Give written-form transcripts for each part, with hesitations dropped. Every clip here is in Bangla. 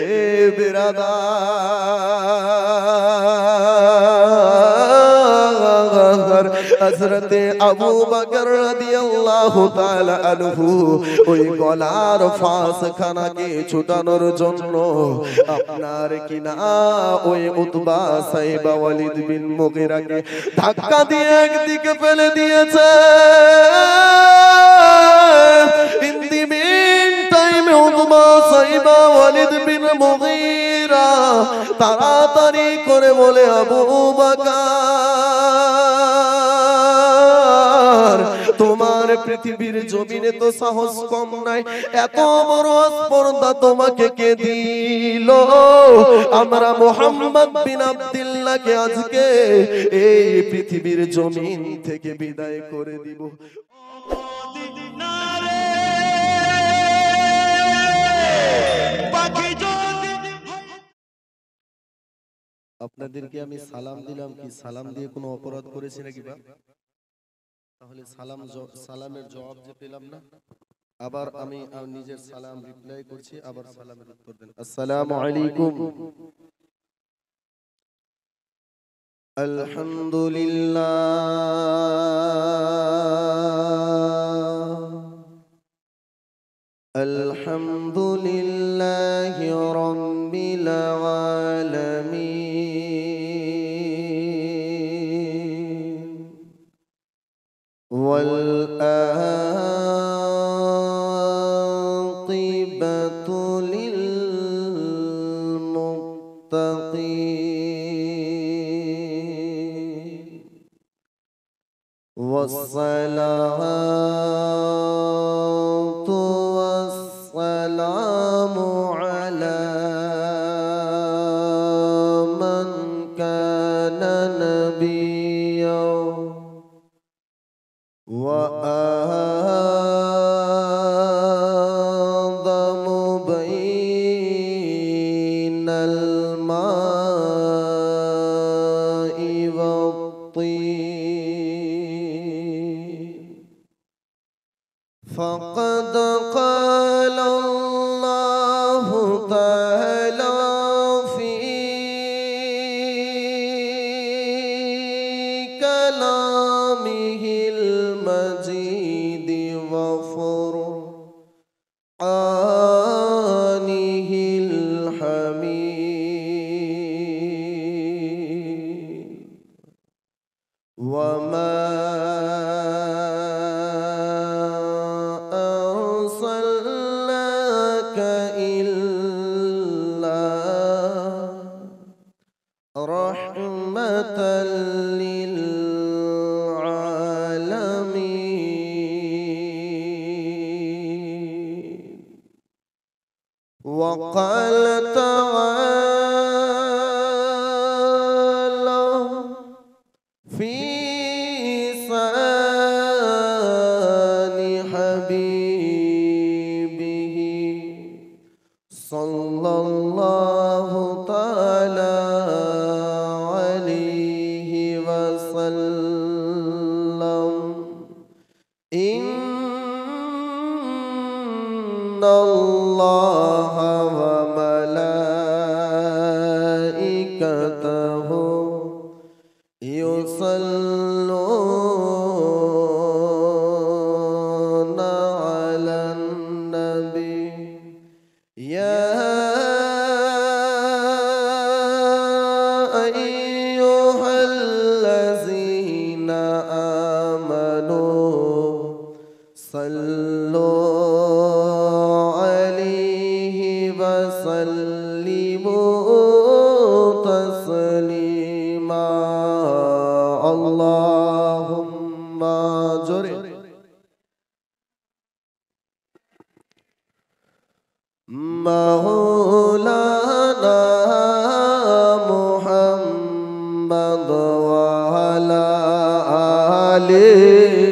এ বিরাদার হযরতে আবু বকর রাদিয়াল্লাহু তাআলা আনহু ওই গলার ফাঁসখানাকে ছুটানোর জন্য আপনার কিনা ওই উতবা সাইবা ওয়ালিদ বিন মুগিরাকে ধাক্কা দিয়ে একদিকে ফেলে দিয়েছে। ইন দি মিন টাইমে উতবা সাইবা ওয়ালিদ বিন মুগিরা তাড়াতাড়ি করে বলে, আবু বকর, তোমার পৃথিবীর জমিনে তো সাহস কম নাই, এত বড় স্পর্ধা তোমাকে কে দিল? আমরা মুহাম্মদ বিন আব্দুল্লাহকে আজকে এই পৃথিবীর জমিন থেকে বিদায় করে দিব। আপনাদেরকে আমি সালাম দিলাম, কি সালাম দিয়ে কোনো অপরাধ করেছি নাকি? বা তাহলে সালামের জবাব যে পেলাম না, আবার আমি নিজের সালাম রিপ্লাই করছি, আবার সালামের উত্তর দেন। আসসালামু আলাইকুম। আলহামদুলিল্লাহি রাব্বিল আলামিন ওয়াল আকিবাতু লিল মুত্তাকিন ওয়াসসালাতু ওয়াসসালামু আলা মান কানা নাবিয়্যান ওয়া আ'যামু বাইনাল মা'i wat-tin faqad qala Allahu ta'ala fi kalamihil majid wa furqanihil hamid wa ma arsalnaka illa rahmatan lil alamin wa qala ta'ala fi sani habibihi sallallahu ta'ala alayhi wa sallam inna Allaha wa malaikatahu yusalluna 'alan nabi ya ayyuhallazina amanu sallu 'alaihi wa sallimu taslima Allahumma jore Maulana Muhammad wa ala alihi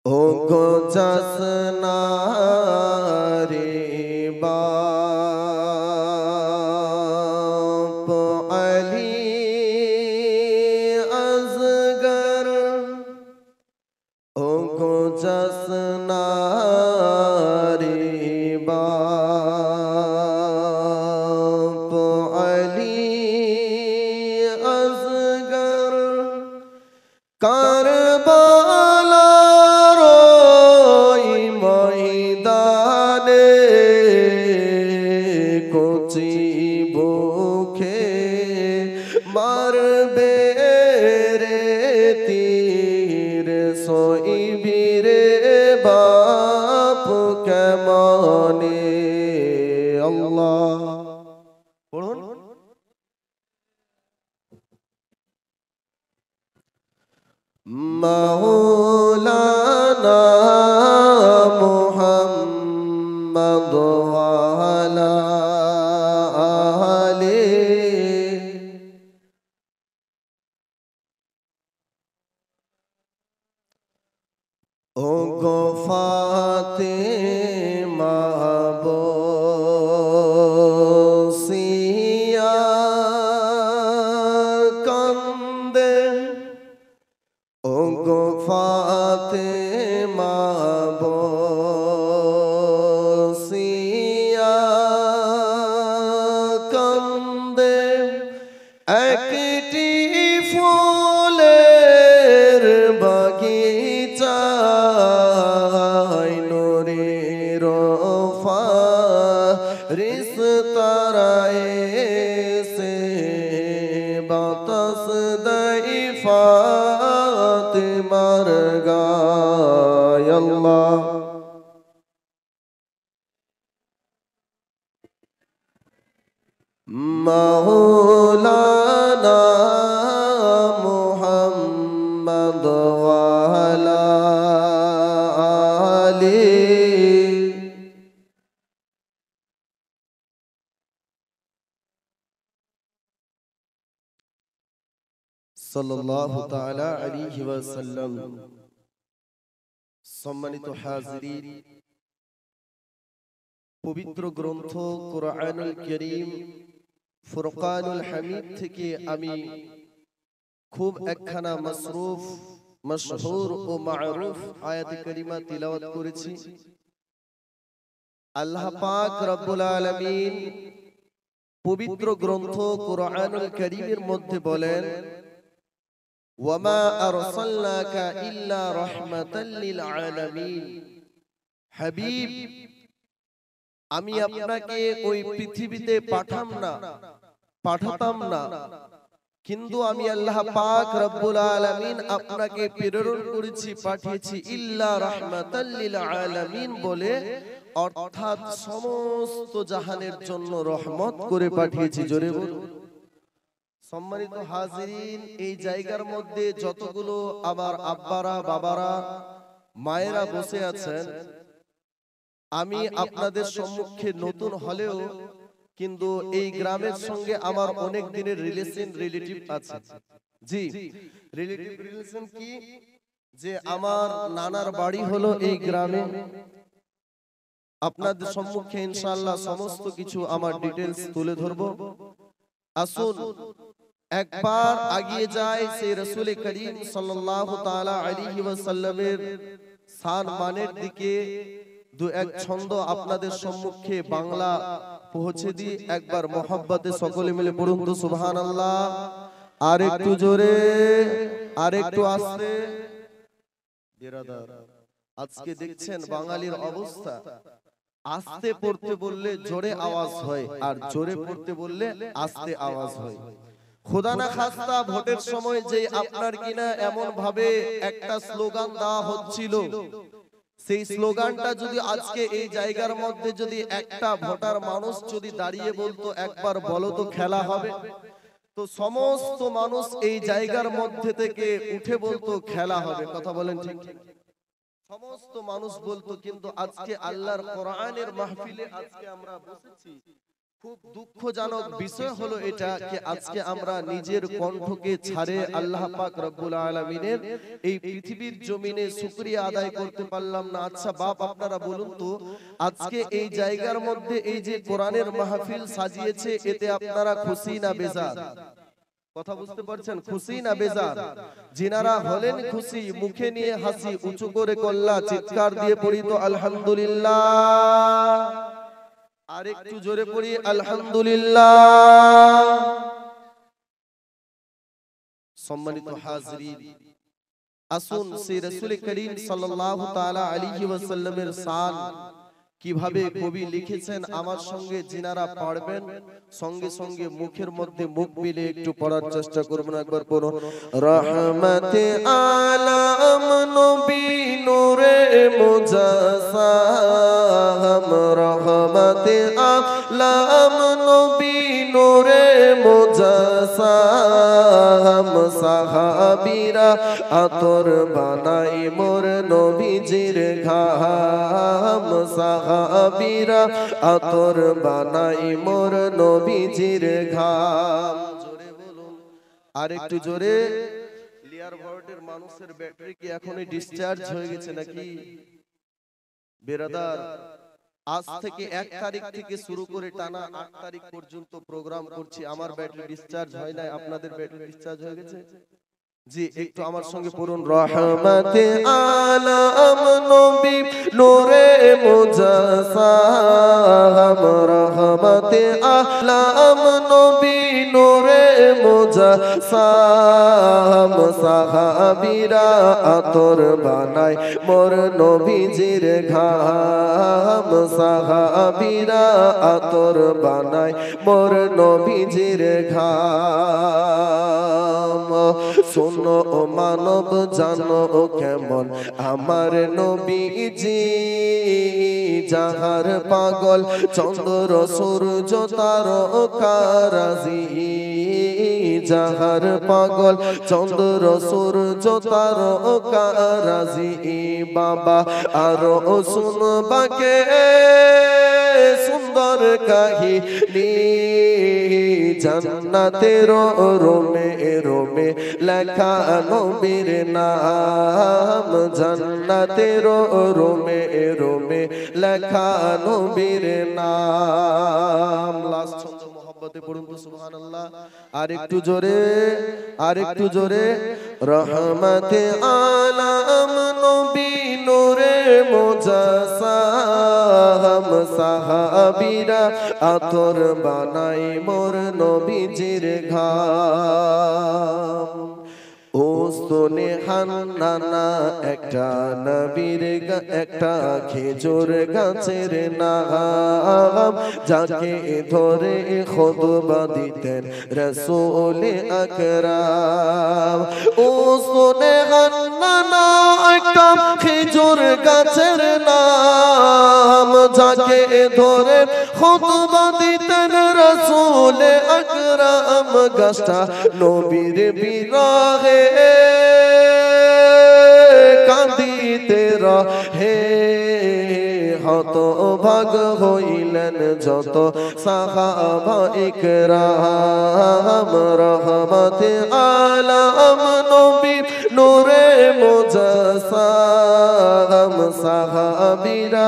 o go jasna re baap Ali asgar o গো জসনারি বাপ আলী আসগর কারবালার ওই ময়দানে কচি বুকে মারবে রে তীর সইবি রে বাপ কেমনে আল্লাহ পড়ুন মাওলানা মুহাম্মদ ওয়ালা আলি ও গো ফাতেমা বসিয়া কান্দে ও গো ফাতেমা বসিয়া কান্দে একটি ফুলের বাগিচায় নূরের ফারিস্তারা এসে বাতাস দেয় ফাতেমার গায় আল্লাহ মাওলানা মুহাম্মদ ওয়ালা আলি সাল্লাল্লাহু তাআলা আলাইহি ওয়াসাল্লাম। সম্মানিত হাজিরিন, পবিত্র গ্রন্থ কুরআনুল কারীম ফুরকানুল হামিদ থেকে আমি খুব একখানা মাসরুফ মশহুর ও মারুফ আয়াত কারিমা তিলাওয়াত করেছি। আল্লাহ পাক রব্বুল আলামিন পবিত্র গ্রন্থ কুরআনুল কারীমের মধ্যে বলেন, ওয়ামা আরসালনাকা ইল্লা রাহমাতাল লিল আলামিন। হাবিব, আমি আপনাকে ওই পৃথিবীতে পাঠাতাম না, কিন্তু আমি আল্লাহ পাক রব্বুল আলামিন আপনাকে প্রেরণ করেছি, পাঠিয়েছি ইল্লা রাহমাতাল লিল আলামিন বলে, অর্থাৎ সমস্ত জাহানের জন্য রহমত করে পাঠিয়েছি। জোরে বলুন। সম্মানিত হাজিরিন, এই জায়গার মধ্যে যতগুলো আমার আব্বারা, বাবারা, মায়েরা বসে আছেন, আমি আপনাদের সম্মুখে নতুন হলেও কিন্তু এই গ্রামের সঙ্গে আমার অনেক দিনের রিলেটিভ আছে। জি, রিলেশন কি, যে আমার নানার বাড়ি হলো এই গ্রামে। আপনাদের সম্মুখে ইনশাআল্লাহ সমস্ত কিছু আমার ডিটেইলস তুলে ধরবো। আসুন একবার আগিয়ে যায় সেই রাসূল করিম সাল্লাল্লাহু তাআলা আলাইহি ওয়াসাল্লামের শান মানের দিকে দু এক ছন্দ আপনাদের সম্মুখে বাংলা পৌঁছে দিই। একবার মোহাব্বতে সকলে মিলে পড়ুন তো সুবহানাল্লাহ। আর একটু জোরে, আর একটু আস্তে। বিরাদার, আজকে দেখছেন বাঙালির অবস্থা, আস্তে পড়তে বললে জোরে আওয়াজ হয়, আর জোরে পড়তে বললে আস্তে আওয়াজ হয়। খোদা না খাস্তা ভোটের সময় যে আপনার কিনা এমন ভাবে একটা স্লোগান দেওয়া হচ্ছিল, সেই স্লোগানটা যদি আজকে এই জায়গার মধ্যে যদি একটা ভোটার মানুষ যদি দাঁড়িয়ে বলতো একবার বলো তো খেলা হবে, তো সমস্ত মানুষ এই জায়গার মধ্যে থেকে উঠে বলতো খেলা হবে। কথা বলেন ঠিক? সমস্ত মানুষ বলতো। কিন্তু আজকে আল্লাহর কোরআনের মাহফিলে আজকে আমরা বসেছি, খুব দুঃখজনক বিষয় হলো এটা যে আজকে আমরা নিজের কণ্ঠকে ছাড়ে আল্লাহ পাক রব্বুল আলামিনের এই পৃথিবীর জমিনে শুকরিয়া আদায় করতে পারলাম না। আচ্ছা বাপ, আপনারা বলুন তো, আজকে এই জায়গার মধ্যে এই যে কোরআনের মাহফিল সাজিয়েছে, এতে আপনারা খুশি না বেজার? কথা বুঝতে পারছেন? খুশি না বেজার? যিনারা হলেন খুশি, মুখে নিয়ে হাসি, উঁচু করে কল্লা চিৎকার দিয়ে পড়ি তো আলহামদুলিল্লাহ। আর একটু জোরে পড়ি আলহামদুলিল্লাহ। সম্মানিত হাজরিন, আসুন সেই রাসূল করিম সাল্লাল্লাহু তাআলা আলাইহি ওয়াসাল্লামের শান কিভাবে কবি লিখেছেন আমার সঙ্গে যিনারা পড়বেন সঙ্গে সঙ্গে মুখের মধ্যে মুখ মিলে একটু পড়ার চেষ্টা করবেন। একবার পড়ুন। রহমতে আলম নবী নূরে মুজাসসাম, রহমতে আলম নবী নূরে মুজাসসাম, সাহাবীরা আতর বানাই মোর নবীজির ঘাম, সাহাবীরা আতর বানাই মোর নবীজির ঘাম। জোরে বলুন, আর একটু জোরে। লিয়ার ভার্টের মানুষের ব্যাটারি কি এখনই ডিসচার্জ হয়ে গেছে নাকি? বেরাদার, আজ থেকে 1 তারিখ থেকে শুরু করে টানা 8 তারিখ পর্যন্ত প্রোগ্রাম করছি, আমার ব্যাটারি ডিসচার্জ হয় না, আপনাদের ব্যাটারি ডিসচার্জ হয়ে গেছে? জি, একটু আমার সঙ্গে পড়ুন। রহমতে আলম নবী নূরে মুজাসসাম, রহমতে আলম নবী নূরে মুজাসসাম, সাহাবীরা আতর বানায় মোর নবীজির ঘাম, সাহাবীরা আতর বানায় মোর নবীজির ঘাম। শোনো ও মানব জানো কেমন আমার নবীজি, যাহার পাগল চন্দ্র সূর্য তারকারাজি, যাহার পাগল চন্দ্র সূর্য তারকারাজি। বাবা আরো শুনবাকে সুন্দর কাহিনী, জান্নাতের রোমে রোমে লেখা নবীর নাম, জান্নাতের রোমে রোমে লেখা নবীর নাম। লাস্ট ছন্দ মোহাব্বতে পড়ুন তো সুবহানাল্লাহ। আর একটু জোরে, আর একটু জোরে। রহমতে আলম নবী নূরে মুজাসসাম, সাহাবীরা আতর বানাই মোর নবীজির ঘাম। ও সোনে হান্নানা একটা নবীর একটা খেজুর গাছের নাম, যাকে ধরে খুতবা দিতেন রাসূল আকরাম। ও সোনে হান্নানা একটা খেজুর গাছের নাম, যাকে ধরে খুতবা দিতেন রাসূল আকরাম। গাছটা নবীর বিরহে কাঁদিতে রহে, হতভাগ হইলেন যত সাহাবা ইকরাম। রহমতে আলম নবী নূরে মুজাসসাম, সাহাবীরা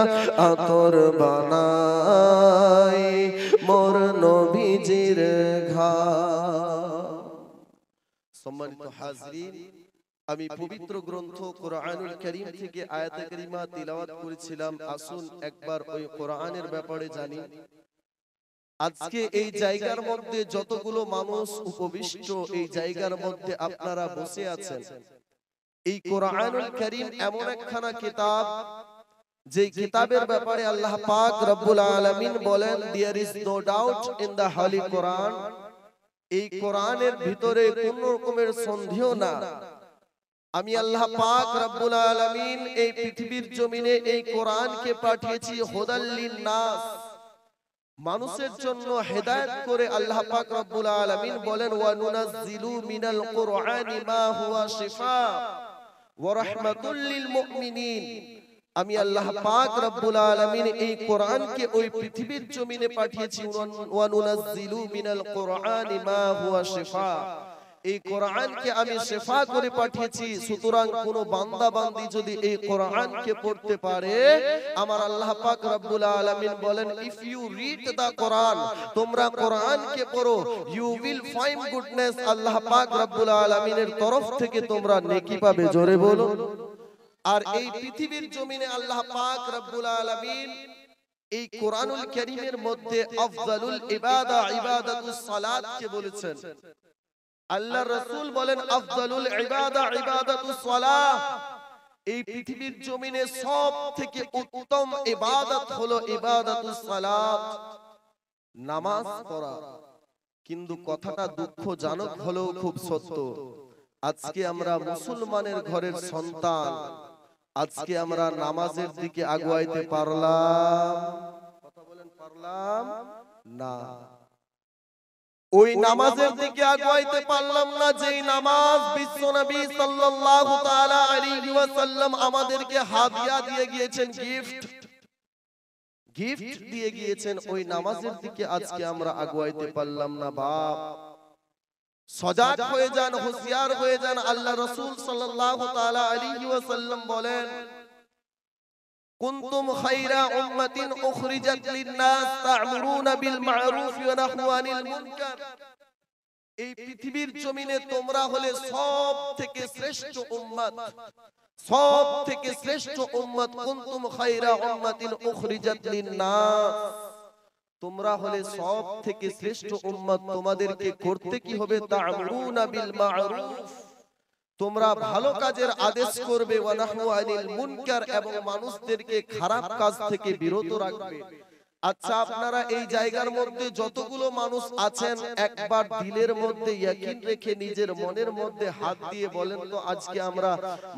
আতর বানাই মোর নবীজির ঘাম। সম্মানিত হাজরিন, আমি পবিত্র গ্রন্থ কোরআনুল কারীম থেকে আয়াতে কারিমা তিলাওয়াত করেছিলাম। আসুন একবার ওই কোরআনের ব্যাপারে জানি। আজকে এই জায়গার মধ্যে যতগুলো মানুষ উপবিষ্ট, এই জায়গার মধ্যে আপনারা বসে আছেন, এই কোরআনুল কারীম এমন একখানা কিতাব, যে কিতাবের ব্যাপারে আল্লাহ পাক রব্বুল আলামিন বলেন, there is no doubt in the holy Quran. এই কোরআনের ভিতরে কোন রকমের সন্দেহ না। আমি আল্লাহ পাক রব্বুল আলামিন এই পৃথিবীর জমিনে এই কোরআনকে পাঠিয়েছি হুদাল লিন-নাস, মানুষের জন্য হেদায়েত করে। আল্লাহ পাক রব্বুল আলামিন বলেন, ওয়া নুনাজ্জিলু মিনাল কুরআনি মা হুয়া শিফা ওয়া রাহমাতুল লিল মুমিনিন। আমি আল্লাহ পাক রব্বুল আলামিন এই কোরআনকে ওই পৃথিবীর জমিনে পাঠিয়েছি। ওয়া নুনাজ্জিলু মিনাল কুরআনি মা হুয়া শিফা, এই কোরআনকে আমি শিফা করে পাঠিয়েছি। সুতরাং কোন বান্দা বান্দি যদি এই কোরআনকে পড়তে পারে, আমার আল্লাহ পাক রব্বুল আলামিন বলেন, ইফ ইউ রিড দা কোরআন, তোমরা কোরআনকে পড়ো, ইউ উইল ফাইন্ড গুডনেস। আল্লাহ পাক রব্বুল আলামিনের তরফ থেকে তোমরা নেকি পাবে। জোরে বলো। আর এই পৃথিবীর জমিনে আল্লাহ পাক রব্বুল আলামিন এই কোরআনুল কারীমের মধ্যে আফজালুল ইবাদা ইবাদাতুস সালাত কে বলেছেন। আল্লাহ রাসূল বলেন আফজালুল ইবাদা ইবাদাতুস সালাহ। এই পৃথিবীর জমিনে সবথেকে উত্তম ইবাদত হলো ইবাদাতুস সালাত, নামাজ পড়া। কিন্তু কথাটা দুঃখজনক হলেও খুব সত্য, আজকে আমরা মুসলমানের ঘরের সন্তান, আজকে আমরা নামাজের দিকে আগুয়াইতে পারলাম? কথা বলেন, পারলাম না। ওই নামাজের দিকে আগুয়াইতে পারলাম না যেই নামাজ বিশ্বনবী সাল্লাল্লাহু তাআলা আলাইহি ওয়াসাল্লাম আমাদেরকে হাদিয়া দিয়ে গিয়েছেন, গিফট দিয়ে গিয়েছেন। ওই নামাজের দিকে আজকে আমরা আগুয়াইতে পারলাম না। বাপ, সজাগ হয়ে যান, হুঁশিয়ার হয়ে যান। আল্লাহ রাসূল সাল্লাল্লাহু তাআলা আলাইহি ওয়াসাল্লাম বলেন, কুনতুম খায়রা উম্মাতিন উখরিজাত লিন-নাস তা'মুরুনা বিল মা'রুফ ওয়া নাহু আনিল মুনকার। এই পৃথিবীর জমিনে তোমরা হলে সবথেকে শ্রেষ্ঠ উম্মত, সবথেকে শ্রেষ্ঠ উম্মত। কুনতুম খায়রা উম্মাতিন উখরিজাত লিন-নাস, তোমরা হলে সবথেকে শ্রেষ্ঠ উম্মত। তোমাদেরকে করতে কি হবে? তা'মুরুনা বিল মা'রুফ, তোমরা ভালো কাজের আদেশ করবে, ওয়া নাহু আনিল মুনকার, এবং মানুষদেরকে খারাপ কাজ থেকে বিরত রাখবে। আচ্ছা, আপনারা এই জায়গার মধ্যে যতগুলো মানুষ আছেন, একবার দিলের মধ্যে ইয়াকিন রেখে নিজের মনের মধ্যে হাত দিয়ে বলেন তো, আজকে আমরা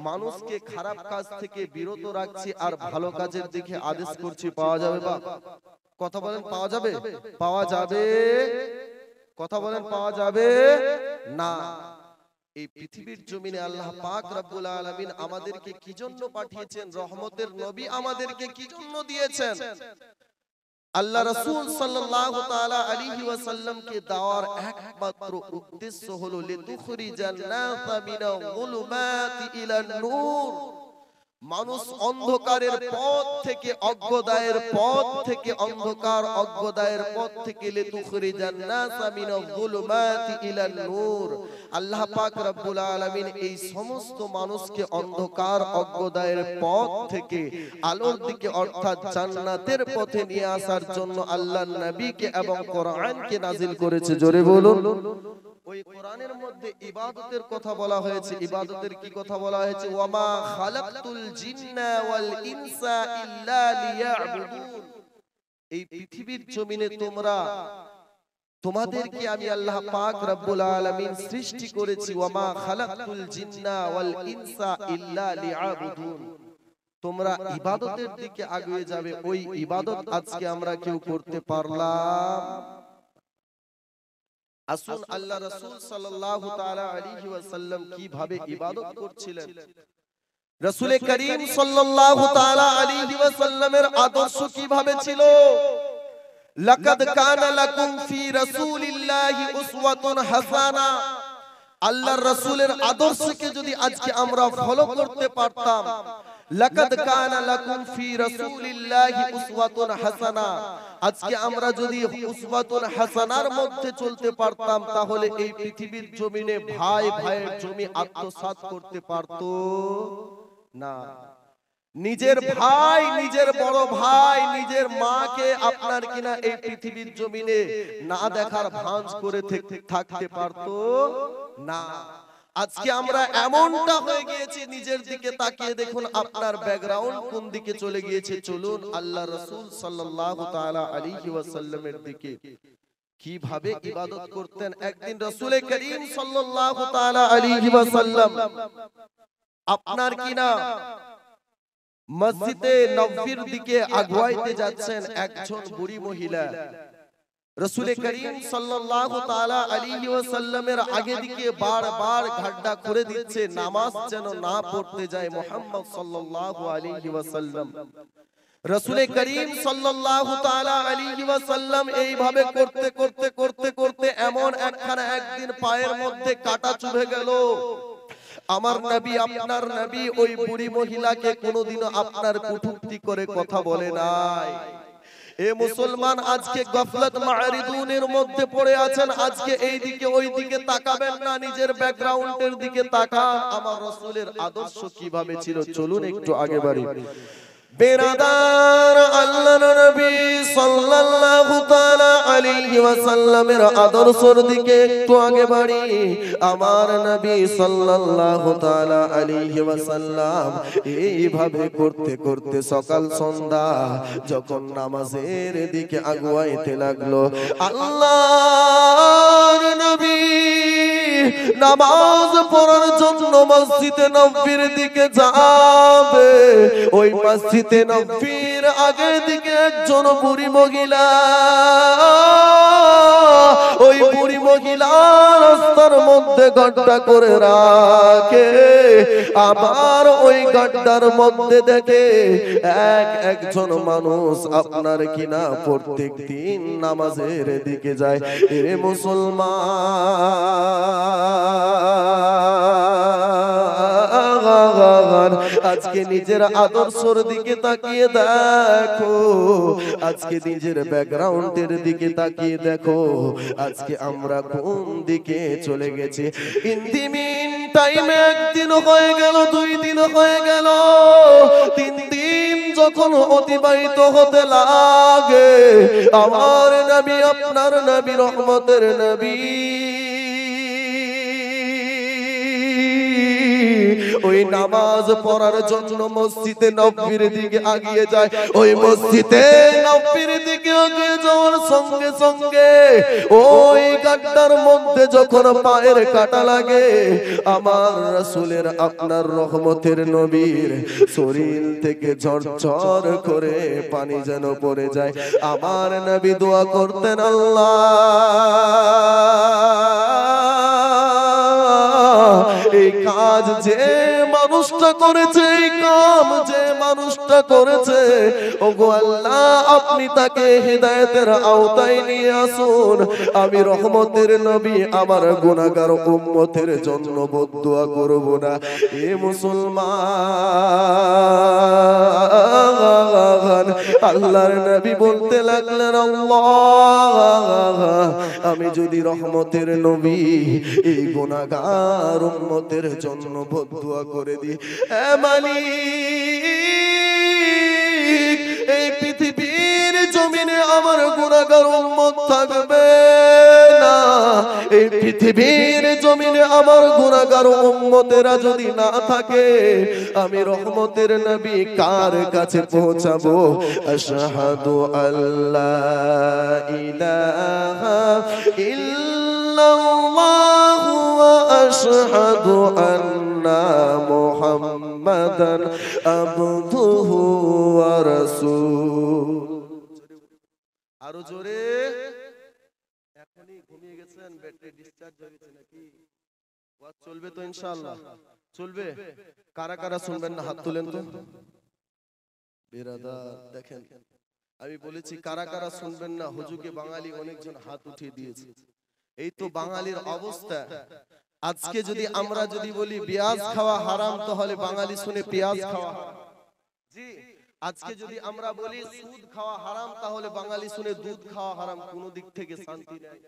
মানুষকে খারাপ কাজ থেকে বিরত রাখছি আর ভালো কাজের দিকে আদেশ করছি, পাওয়া যাবে? বা কথা বলেন, পাওয়া যাবে? পাওয়া যাবে? কথা বলেন, পাওয়া যাবে না। এই পৃথিবীর জমিনে আল্লাহ পাক রব্বুল আলামিন আমাদেরকে কি জন্য পাঠিয়েছেন? রহমতের নবী আমাদেরকে কি জন্য দিয়েছেন? আল্লাহ রাসূল সাল্লাল্লাহু তাআলা আলাইহি ওয়াসাল্লামকে দেওয়ার একমাত্র উদ্দেশ্য হলো লিতুখরিজান নাসা মিনাল যুলুমাতি ইলান নূর। মানুষ অন্ধকারের পথ থেকে, অজ্ঞতার পথ থেকে, অন্ধকার অজ্ঞতার পথ থেকে লিতুখরিজান নাসা মিনাল যুলুমাতি ইলান নূর। আল্লাহ পাক রব্বুল আলামিন এই সমস্ত মানুষকে অন্ধকার অজ্ঞতার পথ থেকে আলোর দিকে অর্থাৎ জান্নাতের পথে নিয়ে আসার জন্য আল্লাহর নবীকে এবং কোরআনকে নাজিল করেছে। জোরে বলুন। ওই কোরআনের মধ্যে ইবাদতের কথা বলা হয়েছে। ইবাদতের কি কথা বলা হয়েছে? ওয়ামা খালাকতুল জিন্না ওয়াল ইনসা ইল্লা লিয়াবুদুন। এই পৃথিবীর জমিনে তোমাদেরকে আমি আল্লাহ পাক রব্বুল আলামিন সৃষ্টি করেছি। ওয়ামা খালাকতুল জিন্না ওয়াল ইনসা ইল্লা লিয়াবুদুন। তোমরা ইবাদতের দিকে এগিয়ে যাবে। ওই ইবাদত আজকে আমরা কেউ করতে পারলাম? আসুন, আল্লাহ রাসূল সাল্লাল্লাহু তাআলা আলাইহি ওয়াসাল্লাম কিভাবে ইবাদত করছিলেন, রাসূল করিম সাল্লাল্লাহু তাআলা আলাইহি ওয়াসাল্লামের আদর্শ কিভাবে ছিল। লাকাদ কানা লাকুম ফি রাসূলিল্লাহি উসওয়াতুন হাসানা। আল্লাহর রাসূলের আদর্শকে যদি আজকে আমরা ফলো করতে পারতাম, লাকাদ কানা লাকুম ফি রাসূলিল্লাহি উসওয়াতুন হাসানা, আজকে আমরা যদি উসওয়াতুন হাসানার মধ্যে চলতে পারতাম, তাহলে এই পৃথিবীর জমিনে ভাই ভাইয়ের জমি আত্মসাৎ করতে পারতো না। নিজের ভাই, নিজের বড় ভাই, নিজের মাকে আপনার কিনা এই পৃথিবীর জমিনে না দেখার ভাঁজ করে থাকতে পারতো না। আজকে আমরা এমনটা হয়ে গিয়েছি, নিজের দিকে তাকিয়ে দেখুন আপনার ব্যাকগ্রাউন্ড কোন দিকে চলে গিয়েছে। চলুন আল্লাহ রাসূল সাল্লাল্লাহু তাআলা আলাইহি ওয়াসাল্লামের দিকে কিভাবে ইবাদত করতেন। একদিন রাসূল করিম সাল্লাল্লাহু তাআলা আলাইহি ওয়াসাল্লাম আপনার কিনা মসজিদে নববীর দিকে আগুয়াইতে যাচ্ছেন। একজন বুড়ি মহিলা রাসূল করিম সাল্লাল্লাহু তাআলা আলাইহি ওয়াসাল্লামের আগে দিকে বারবার গাড্ডা করে দিচ্ছে, নামাজ যেন না পড়তে যায় মুহাম্মদ সাল্লাল্লাহু আলাইহি ওয়াসাল্লাম। রাসূলে করিম সাল্লাল্লাহু তাআলা আলাইহি ওয়াসাল্লাম এইভাবে করতে করতে করতে করতে এমন একখানা একদিন পায়ের মধ্যে কাটা চুভে গেল। আমার নবী আপনার নবী ওই বুড়ি মহিলাকে কোনোদিনও আপনার কটূক্তি করে কথা বলে নাই। এ মুসলমান, আজকে গফলত মারিদুনের মধ্যে পড়ে আছেন। আজকে এই দিকে ওই দিকে তাকাবেন না, নিজের ব্যাকগ্রাউন্ডের দিকে তাকান। আমার রাসূলের আদর্শ কিভাবে ছিল চলুন একটু আগে বাড়ি। বেরাদার, আল্লাহর নবী সাল্লাল্লাহু তাআলা আলাইহি ওয়াসাল্লামের আদর্শের দিকে একটু আগে বাড়ি। আমার নবী সাল্লাল্লাহু তাআলা আলাইহি ওয়াসাল্লাম এইভাবে করতে করতে সকাল সন্ধ্যা যখন নামাজের দিকে আগুয়াইতে লাগলো, আল্লাহর নবী নামাজ পড়ার জন্য মসজিদে নববীর দিকে যাবে। ওই মসজিদে নববীর আগের দিকে একজন বুড়ি মহিলা, ওই বুড়ি মহিলা রাস্তার মধ্যে গড্ডা করে রাখে। আবার ওই গড্ডার মধ্যে দেখে একজন মানুষ আপনার কিনা প্রত্যেক দিন নামাজের দিকে যায়। এ মুসলমান, আজকে নিজের আদর্শের দিকে তাকিয়ে দেখো, আজকে নিজের ব্যাকগ্রাউন্ডের দিকে তাকিয়ে দেখো, আজকে আমরা কোন দিকে চলে গেছি। ইন দি মিন টাইমে একদিন হয়ে গেল, 2 দিন হয়ে গেল, 3 দিন যখন অতিবাহিত হতে লাগে, আমার নবী আপনার নবী রহমতের নবী ওই নামাজ পড়ার জন্য মসজিদে নববীর দিকে এগিয়ে যায়। ওই মসজিদে নববীর দিকে এগিয়ে যাওয়ার সঙ্গে সঙ্গে ওই গাড্ডার মধ্যে যখন পায়ের কাটা লাগে, আমার রাসূলের আপনার রহমতের নবীর শরীর থেকে ঝরঝর করে পানি যেন পড়ে যায়। আমার নবী দোয়া করতেন, আল্লাহ এই কাজ যে মানুষটা করেছে, এই কাম যে মানুষটা করেছে, ওগো আল্লাহ আপনি তাকে হিদায়াতের আওতায় নিয়ে আসুন। আমি রহমতের নবী আমার গুনাহগার উম্মতের জন্য বদদুয়া করব না। এ মুসলমান, আল্লাহর নবী বলতে লাগলেন, আল্লাহ আমি যদি রহমতের নবী এই গুনাহগার উম্মতের জন্য বদদুয়া করে দিই, এ মালিক এই পৃথিবীর জমিনে আমার গুনাহগার উম্মত থাকবে না। এই পৃথিবীর জমিনে আমার গুনাহগার উম্মতেরা যদি না থাকে, আমি রহমতের নবী কার কাছে পৌঁছাবো? আশহাদু আল্লা ইলাহা ইল্লাল্লাহু ওয়া আশহাদু আন্না মুহাম্মাদান আবদুহু ওয়া রাসূলুহু। আরো জোরে। এখনই ঘুমিয়ে গেছেন, ব্যাটারি ডিসচার্জ হয়ে গেছে নাকি? ওয়াজ চলবে তো ইনশাআল্লাহ? চলবে। কারা কারা শুনবেন না হাত তুলেন তো। বিরাদার দেখেন, আমি বলেছি কারা কারা শুনবেন না। হুজুকে বাঙালি অনেকজন হাত উঠিয়ে দিয়েছে। এই তো বাঙালির অবস্থা। আজকে যদি আমরা যদি বলি পেঁয়াজ খাওয়া হারাম, তাহলে বাঙালি শুনে পেঁয়াজ খাওয়া হারাম। জি, আজকে যদি আমরা বলি সুদ খাওয়া হারাম, তাহলে বাঙালি শুনে দুধ খাওয়া হারাম। কোন দিক থেকে শান্তি নেই।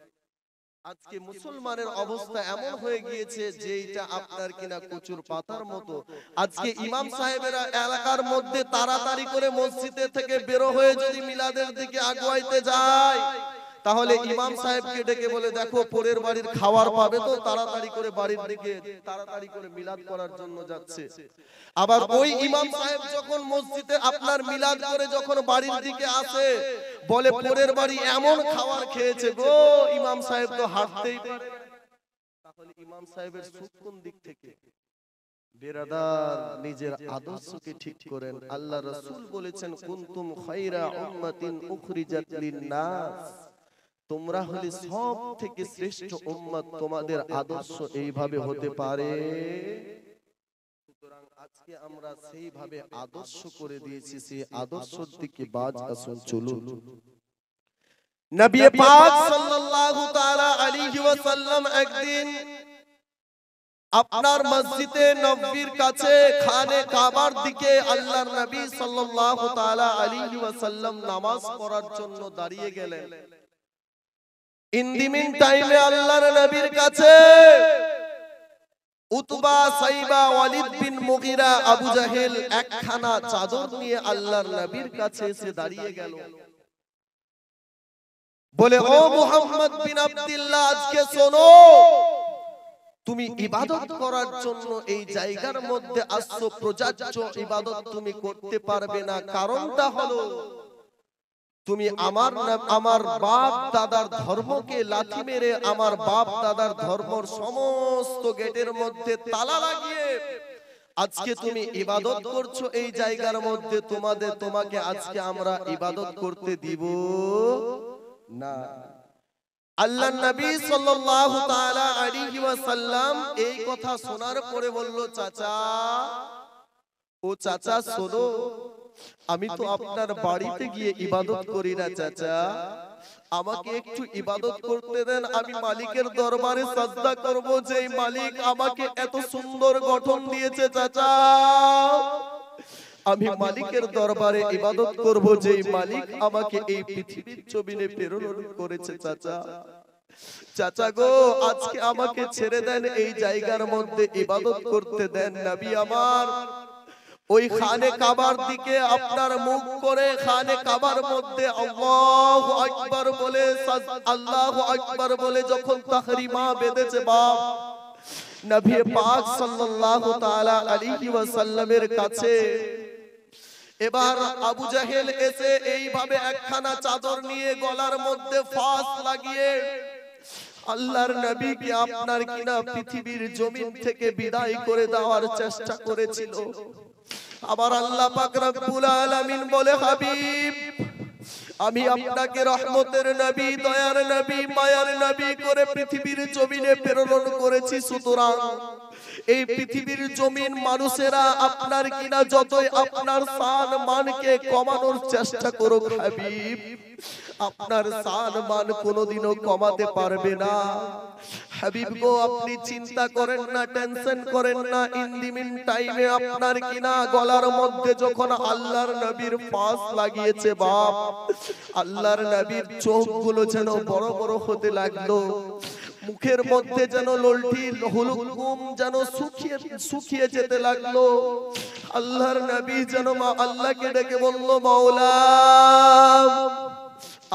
আজকে মুসলমানের অবস্থা এমন হয়ে গিয়েছে যে এটা আপনার কিনা কচুর পাতার মতো। আজকে ইমাম সাহেবেরা এলাকার মধ্যে তাড়াতাড়ি করে মসজিদে থেকে বের হয়ে যদি মিলাদের দিকে আগুয়াইতে যায়, তাহলে ইমাম সাহেবকে ডেকে বলে, দেখো পরের বাড়ির খাবার পাবে, তো তাড়াতাড়ি করে বাড়ির দিকে তাড়াতাড়ি করে মিলাদ করার জন্য যাচ্ছে। আবার ওই ইমাম সাহেব যখন মসজিদে আপনার মিলাদ করে যখন বাড়ির দিকে আসে, বলে পরের বাড়ি এমন খাবার খেয়েছে গো, ইমাম সাহেব তো হাঁটতেই পারে না। তাহলে ইমাম সাহেবের সুখ কোন দিক থেকে? বেরাদার, নিজের আদর্শকে ঠিক করেন। আল্লাহ রাসূল বলেছেন, কুনতুম খায়রা উম্মাতিন উখরিজাত লিন-নাস, তোমরা হলে সব থেকে শ্রেষ্ঠ উম্মত। তোমাদের আদর্শ এইভাবে হতে পারে। সুতরাং আজকে আমরা সেইভাবে আদর্শ করে দিয়েছি, সেই আদর্শের দিকে বাজ আসুন চলুন। নবী পাক সাল্লাল্লাহু তাআলা আলাইহি ওয়াসাল্লাম একদিন আপনার মসজিদে নববীর কাছে খানে কাবার দিকে আল্লাহর নবী সাল্লাল্লাহু তাআলা আলাইহি ওয়াসাল্লাম নামাজ পড়ার জন্য দাঁড়িয়ে গেলেন। ইন দি মিন টাইমে আল্লাহর নবীর কাছে উতবা, সাইবা, ওয়ালিদ বিন মুগিরা, আবু জাহেল একখানা চাদর নিয়ে আল্লাহর নবীর কাছে এসে দাঁড়িয়ে গেল। বলে, ও মুহাম্মদ বিন আব্দুল্লাহ, আজকে শোনো, তুমি ইবাদত করার জন্য এই জায়গার মধ্যে আসছো, প্রযোজ্য ইবাদত তুমি করতে পারবে না। কারণটা হলো তুমি আমার বাপ দাদার ধর্মকে লাথি মেরে আমার বাপ দাদার ধর্মের সমস্ত গেটের মধ্যে তালা লাগিয়ে আজকে তুমি ইবাদত করছো এই জায়গার মধ্যে, তোমাকে আজকে আমরা ইবাদত করতে দিব না। আল্লাহর নবী সাল্লাল্লাহু তাআলা আলাইহি ওয়াসাল্লাম এই কথা শোনার পরে বলল, চাচা, ও চাচা শোনো, আমি তো আপনার বাড়িতে গিয়ে ইবাদত করি না চাচা, আমাকে একটু ইবাদত করতে দেন। আমি মালিকের দরবারে সাজদা করব, যে মালিক আমাকে এত সুন্দর গঠন দিয়েছে চাচা। আমি মালিকের দরবারে ইবাদত করব, যে মালিক আমাকে এই পৃথিবীর জমিনে প্রেরণ করেছে চাচা। চাচা গো, আজকে আমাকে ছেড়ে দেন, এই জায়গার মধ্যে ইবাদত করতে দেন। নবী আমার ওই খানে কাবার দিকে আপনার মুখ করে খানে কাবার মধ্যে আল্লাহু আকবার বলে, আল্লাহু আকবার বলে যখন তাহরিমা বেঁধেছে বাপ, নবী পাক সাল্লাল্লাহু তাআলা আলাইহি ওয়াসাল্লামের কাছে এবার আবু জাহেল এসে এইভাবে একখানা চাদর নিয়ে গলার মধ্যে ফাঁস লাগিয়ে আল্লাহর নবীকে আপনার কিনা পৃথিবীর জমিন থেকে বিদায় করে দেওয়ার চেষ্টা করেছিল। আবার আল্লাহ পাক রব্বুল আলামিন বলে, হাবিব, আমি আপনাকে রহমতের নবী, দয়ার নবী, মায়ার নবী করে পৃথিবীর জমিনে প্রেরণ করেছি। সুতরাং এই পৃথিবীর জমিন মানুষেরা আপনার কিনা যতই আপনার শান মানকে কমানোর চেষ্টা করুক, হাবিব, আপনার শান মান কোনোদিনও কমাতে পারবে না। হাবিব গো, আপনি চিন্তা করেন না, টেনশন করেন না। ইন দি মিন টাইমে আপনার কিনা গলার মধ্যে যখন আল্লাহর নবীর ফাঁস লাগিয়েছে বাপ, আল্লাহর নবীর চোখগুলো যেন বড় বড় হতে লাগলো, মুখের মধ্যে যেন ললঠি হুলুকুম যেন শুকিয়ে যেতে লাগলো। আল্লাহর নবী যেন আল্লাহকে ডেকে বলল, মাওলা,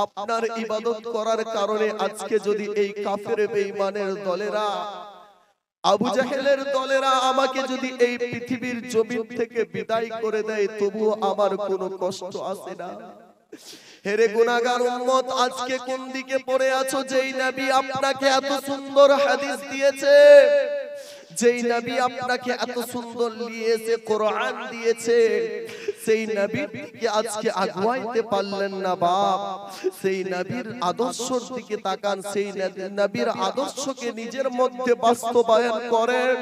আপনার ইবাদত করার কারণে আজকে যদি এই কাফের বেঈমানের দলেরা, আবু জাহেলের দলেরা আমাকে যদি এই পৃথিবীর জমিন থেকে বিদায় করে দেয়, তবুও আমার কোনো কষ্ট আসে না। হেরে গুনাহগার উম্মত, আজকে কোন দিকে পড়ে আছো? যেই নবী আপনাকে এত সুন্দর হাদিস দিয়েছে, যেই নবী আপনাকে এত সুন্দর লিয়েছে, কোরআন দিয়েছে, সেই নবীর দিকে আজকে আগুয়াইতে পারলেন না বাপ। সেই নবীর আদর্শের দিকে তাকান, সেই নবীর আদর্শকে নিজের মধ্যে বাস্তবায়ন করেন।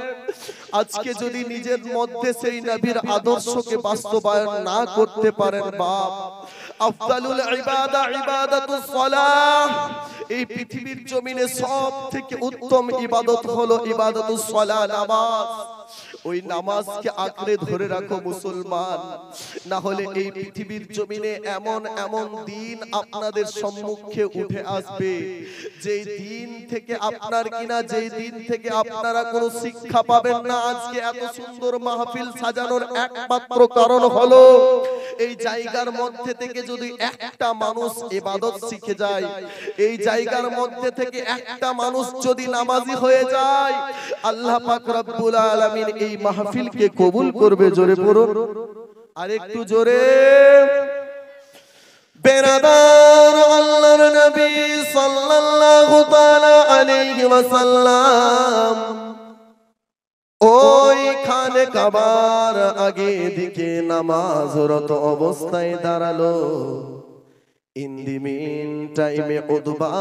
আজকে যদি নিজের মধ্যে সেই নবীর আদর্শকে বাস্তবায়ন না করতে পারেন বাপ, আফদালুল ইবাদা ইবাদাতুস সালাহ, এই পৃথিবীর জমিনে সবথেকে উত্তম ইবাদত হলো ইবাদাতুস সালাহ, নামাজ। ওই নামাজকে আঁকড়ে ধরে রাখো মুসলমান, না হলে এই পৃথিবীর জমিনে এমন এমন দিন আপনাদের সম্মুখে উঠে আসবে, যেই দিন থেকে আপনার কিনা, যেই দিন থেকে আপনারা কোনো শিক্ষা পাবেন না। আজকে এত সুন্দর মাহফিল সাজানোর একমাত্র কারণ হলো এই জায়গার মধ্যে থেকে যদি একটা মানুষ ইবাদত শিখে যায়, এই জায়গার মধ্যে থেকে একটা মানুষ যদি নামাজি হয়ে যায়, আল্লাহ পাক রব্বুল আলামিন এই মাহফিলকে কবুল করবে। জোরে পড়ুন, আরেকটু জোরে। বেরাদার আল্লাহর নবী সাল্লাল্লাহু তাআলা আলাইহি ওয়াসাল্লাম ওই খানে কাবার আগে দিকে নামাজরত অবস্থায় দাঁড়ালো। ইন দি মিন টাইমে উতবা,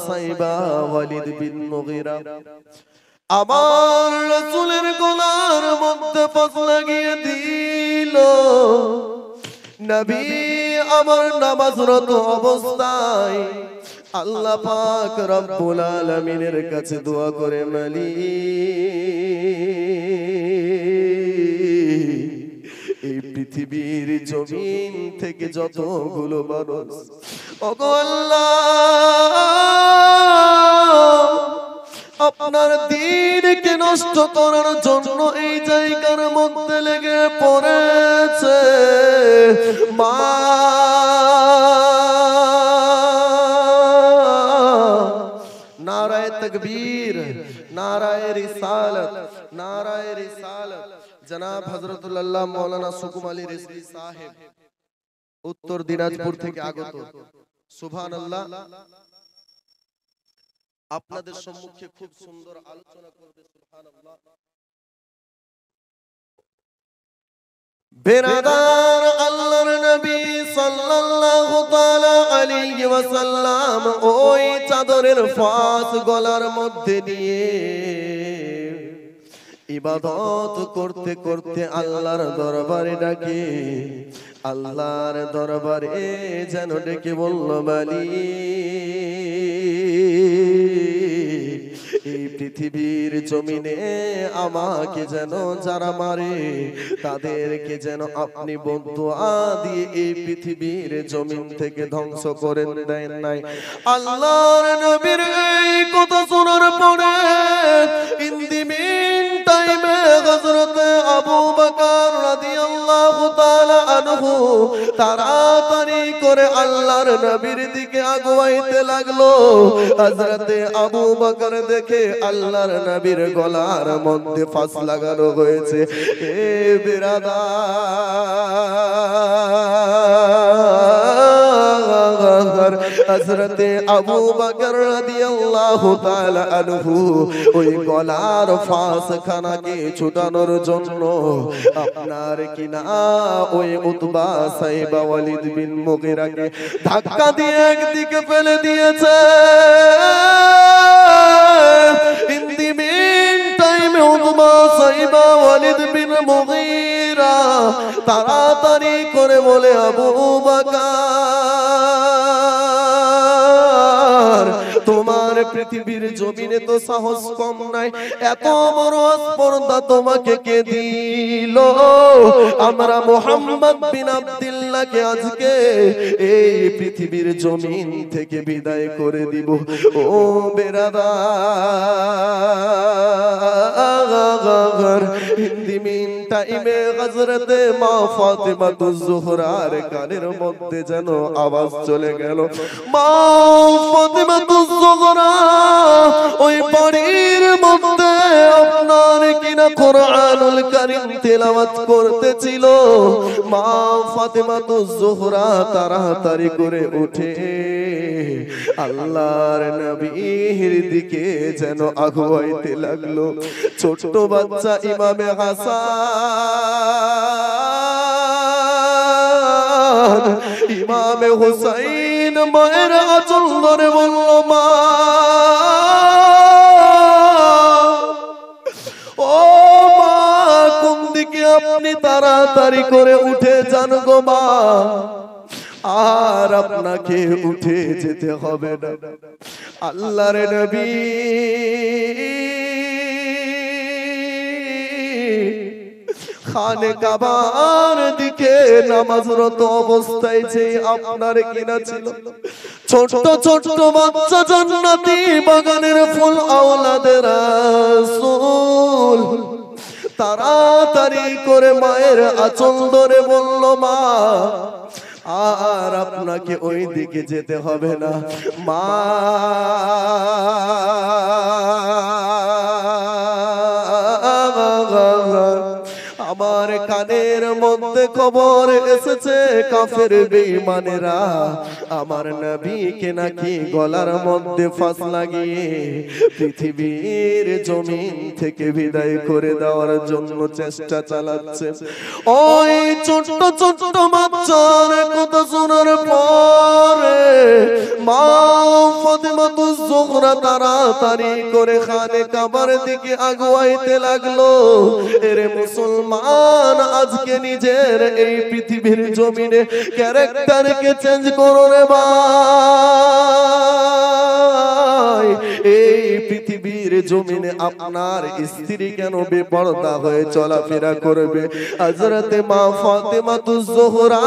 সাইবা, ওয়ালিদ বিন মুগিরা আমার রাসূলের গলার মধ্যে ফাঁস লাগিয়ে দিল। নবী আমার নামাজরত অবস্থায় আল্লাহ পাক রব্বুল আলামিনের কাছে দোয়া করে মালিক এই পৃথিবীর জমিন থেকে যতগুলো মানুষ ওগো আল্লাহ আপনার দ্বীনকে নষ্ট করার জন্য এই জায়গার মধ্যে লেগে পড়েছে, মা নারায়ে তাকবীর, নারায়ে রিসালাত, নারায়ে রিসালাত। জনাব হযরতুল্লাহ মাওলানা সুকুম আলী রিজভী সাহেব উত্তর দিনাজপুর থেকে আগত। সুবহানাল্লাহ। আপনাদের সম্মুখে খুব সুন্দর আলোচনা করবে। সুবহানাল্লাহ। বেরাদার আল্লাহর নবী সাল্লাল্লাহু তাআলা আলাইহি ওয়াসাল্লাম ওই চাদরের ফাঁস গলার মধ্যে নিয়ে ইবাদত করতে করতে আল্লাহর দরবারে ডাকে, আল্লাহর দরবারে যেন ডেকে বলল মালিক এই পৃথিবীর জমিনে আমাকে যেন যারা মারে তাদেরকে যেন আপনি বদদুআ দিয়ে এই পৃথিবীর জমিন থেকে ধ্বংস করে দেন নাই। আল্লাহর নবীর এই কথা শোনার পরে ইন দি মিন টাইমে হযরত আবু বকর রাদিয়াল্লাহু তাআলা আনহু তাড়াতাড়ি করে আল্লাহর নবীর দিকে আগুয়াইতে লাগলো। হযরত আবু বকর দেখে আল্লাহর নবীর গলার মধ্যে ফাঁস লাগানো হয়েছে। এ বিরাদার হযরত আবু বকর রাদিয়াল্লাহু তাআলা আনহু ওই গলার ফাঁস খানাকে ছুটানোর জন্য আপনার কিনা ওই উতবা সাইবা ওয়ালিদ বিন মুগীরাকে ধাক্কা দিয়ে একদিকে ফেলে দিয়েছে। In the meantime, Utba Saiba Walid বিন মুগীরা তাড়াতাড়ি করে বলে আবু বকর তোমার পৃথিবীর জমিনে তো সাহস কম নাই, এত বড় স্পর্ধা তোমাকে কে দিল? আমরা মুহাম্মদ বিন আব্দুল্লাহকে আজকে এই পৃথিবীর জমিন থেকে বিদায় করে দিব। ও বেরাদার হিন্দি মিন টাইমে হযরত মা ফাতেমা তুজ-জোহরার কানের মধ্যে যেন আওয়াজ চলে গেল। মা ফাতেমা তুজ-জোহরা ওই বাড়ির মধ্যে আপনার কিনা কোরআনুল কারীম তেলাওয়াত করতেছিল। মা ফাতেমা তুজ-জোহরা তাড়াতাড়ি করে উঠে আল্লাহর নবীর দিকে যেন আগুয়াইতে লাগলো। ছোট বাচ্চা ইমামে হাসান ইমামে হুসাইন মায়ের আঁচল ধরে বলল মা ও মা কোন দিকে আপনি তাড়াতাড়ি করে উঠে যান গো মা, আর আপনাকে উঠে যেতে হবে না। আল্লাহর নবী খানে কাবার দিকে নামাজরত অবস্থায় যে আপনার কিনা ছিল ছোট ছোট বাচ্চা জান্নাতি বাগানের ফুল আওলাদের রাসূল তাড়াতাড়ি করে মায়ের আঁচল ধরে বলল মা আর আপনাকে ওই দিকে যেতে হবে না। মা আমার কানের মধ্যে খবর এসেছে কাফের বেঈমানেরা আমার নবীকে নাকি গলার মধ্যে ফাঁস লাগিয়ে পৃথিবীর জমিন থেকে বিদায় করে দেওয়ার জন্য চেষ্টা চালাচ্ছে। ওই ছোট্ট ছোট্ট বাচ্চার কথা শোনার পরে মা ফাতেমাতুজ জোহরা তাড়াতাড়ি করে খানে কাবার দিকে আগুয়াইতে লাগলো। এরে মুসলমান, আজকে নিজের এই পৃথিবীর জমিনে ক্যারেক্টারকে চেঞ্জ করো রে ভাই। এই পৃথিবীর জমিনে আপনার স্ত্রী কেন বেপরদা হয়ে চলাফেরা করবে? হযরতে মা ফাতেমাতুজ জোহরা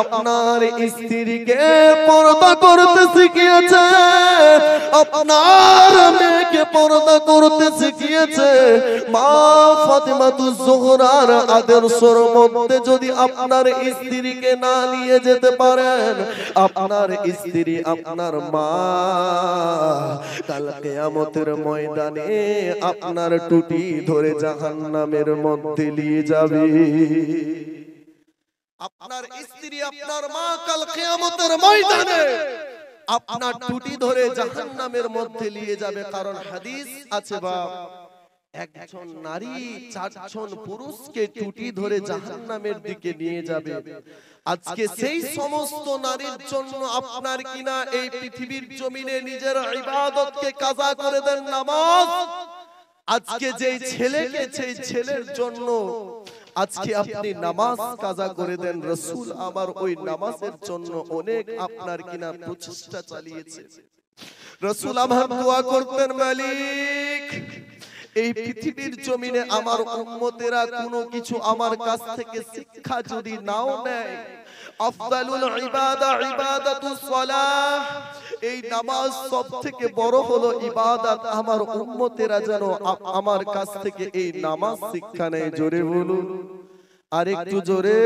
আপনার স্ত্রীকে পর্দা করতে শিখিয়েছে, আপনার মেয়েকে পর্দা করতে শিখিয়েছে। মা ফাতেমাতুজ জোহরার আদর্শের মধ্যে যদি আপনার স্ত্রীকে না নিয়ে যেতে পারেন, আপনার স্ত্রী, আপনার মা কাল কিয়ামতের ময়দানে আপনার টুটি ধরে জাহান্নামের মধ্যে নিয়ে যাবে। আপনার স্ত্রী, আপনার মা কাল কিয়ামতের ময়দানে আপনার টুটি ধরে জাহান্নামের মধ্যে নিয়ে যাবে। কারণ হাদিস আছে বা একজন নারী চারজন পুরুষকে টুটি ধরে জাহান্নামের দিকে নিয়ে যাবে। আজকে সেই সমস্ত নারীর জন্য আপনার কিনা এই পৃথিবীর জমিনে নিজের ইবাদতকে কাজা করে দেন নামাজ। আজকে যেই ছেলেকে, সেই ছেলের জন্য আজকে আপনি নামাজ কাজা করে দেন, রাসূল আমার ওই নামাজের জন্য অনেক আপনার কিনা প্রচেষ্টা চালিয়েছে। রাসূল আমার দোয়া করতেন, মালিক এই পৃথিবীর জমিনে আমার উম্মতেরা কোনো কিছু আমার কাছ থেকে শিক্ষা যদি নাও নেয়, আফদালুল ইবাদা ইবাদাতুস সালাহ, এই নামাজ সবথেকে বড় হলো ইবাদত। আমার উম্মতেরা যেন আমার কাছ থেকে এই নামাজ শিক্ষা নেয়। জোরে বলুন, আরেকটু জোরে।